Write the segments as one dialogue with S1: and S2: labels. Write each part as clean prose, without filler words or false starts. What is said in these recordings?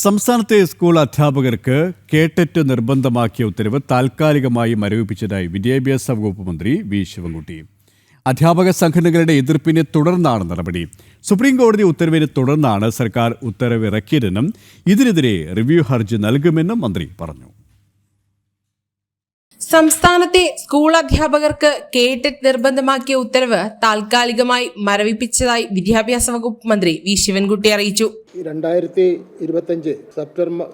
S1: സംസ്ഥാനത്തെ സ്കൂൾ അധ്യാപകർക്ക് കേട്ടറ്റ് നിർബന്ധമാക്കിയ ഉത്തരവ് താൽക്കാലികമായി മരവിപ്പിച്ചതായി വിദ്യാഭ്യാസ വകുപ്പ് മന്ത്രി വി ശിവൻകുട്ടി. അധ്യാപക സംഘടനകളുടെ എതിർപ്പിനെ തുടർന്നാണ് നടപടി. സുപ്രീം കോടതി ഉത്തരവിനെ തുടർന്നാണ് സർക്കാർ ഉത്തരവിറക്കിയതെന്നും ഇതിനെതിരെ റിവ്യൂ ഹർജി നൽകുമെന്നും മന്ത്രി പറഞ്ഞു.
S2: സംസ്ഥാനത്തെ സ്കൂൾ അധ്യാപകർക്ക് കേട്ടറ്റ് നിർബന്ധമാക്കിയ ഉത്തരവ് താൽക്കാലികമായി മരവിപ്പിച്ചതായി വിദ്യാഭ്യാസ വകുപ്പ് മന്ത്രി വി ശിവൻകുട്ടി അറിയിച്ചു.
S3: 2025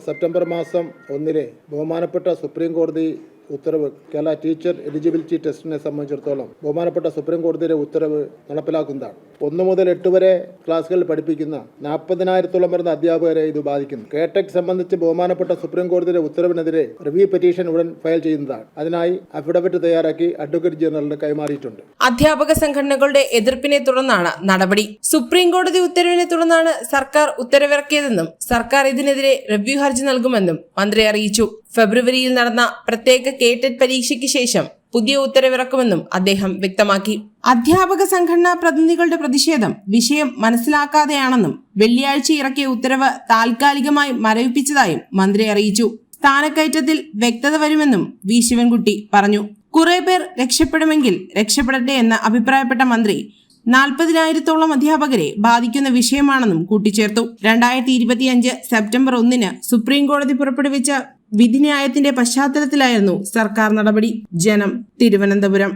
S3: സെപ്റ്റംബർ മാസം 1 ബഹുമാനപ്പെട്ട സുപ്രീം കോടതി ഉത്തരവ് കേരള ടീച്ചർ എലിജിബിലിറ്റി ടെസ്റ്റിനെ സംബന്ധിച്ചിടത്തോളം ബഹുമാനപ്പെട്ട സുപ്രീം കോടതിയുടെ ഉത്തരവ് നടപ്പിലാക്കുന്നതാണ്. 1 മുതൽ 8 വരെ ക്ലാസ്സുകളിൽ പഠിപ്പിക്കുന്ന 40,000-ഓളം വരുന്ന അധ്യാപകരെ ഇത് ബാധിക്കുന്നു. കേട്ടറ്റ് സംബന്ധിച്ച് ബഹുമാനപ്പെട്ട സുപ്രീം കോടതിയുടെ ഉത്തരവിനെതിരെ റിവ്യൂ പെറ്റീഷൻ ഉടൻ ഫയൽ ചെയ്യുന്നതാണ്. അതിനായി അഫിഡവിറ്റ് തയ്യാറാക്കി അഡ്വക്കേറ്റ് ജനറലിന് കൈമാറിയിട്ടുണ്ട്.
S2: അധ്യാപക സംഘടനകളുടെ എതിർപ്പിനെ തുടർന്നാണ് നടപടി. സുപ്രീം കോടതി ഉത്തരവിനെ തുടർന്നാണ് സർക്കാർ ഉത്തരവിറക്കിയതെന്നും സർക്കാർ ഇതിനെതിരെ റിവ്യൂ ഹർജി നൽകുമെന്നും മന്ത്രി അറിയിച്ചു. ഫെബ്രുവരിയിൽ നടന്ന പ്രത്യേക കേട്ടറ്റ് പരീക്ഷയ്ക്ക് ശേഷം പുതിയ ഉത്തരവിറക്കുമെന്നും അദ്ദേഹം വ്യക്തമാക്കി. അധ്യാപക സംഘടനാ പ്രതിനിധികളുടെ പ്രതിഷേധം വിഷയം മനസ്സിലാക്കാതെയാണെന്നും വെള്ളിയാഴ്ച ഇറക്കിയ ഉത്തരവ് താൽക്കാലികമായി മരവിപ്പിച്ചതായും മന്ത്രി അറിയിച്ചു. സ്ഥാനക്കയറ്റത്തിൽ വ്യക്തത വരുമെന്നും വി ശിവൻകുട്ടി പറഞ്ഞു. കുറെ പേർ രക്ഷപ്പെടുമെങ്കിൽ രക്ഷപ്പെടട്ടെ എന്ന് അഭിപ്രായപ്പെട്ട മന്ത്രി 40,000-ഓളം അധ്യാപകരെ ബാധിക്കുന്ന വിഷയമാണെന്നും കൂട്ടിച്ചേർത്തു. 2025 സെപ്റ്റംബർ 1 സുപ്രീം കോടതി പുറപ്പെടുവിച്ച വിധിന്യായത്തിന്റെ പശ്ചാത്തലത്തിലായിരുന്നു സർക്കാർ നടപടി. ജനം, തിരുവനന്തപുരം.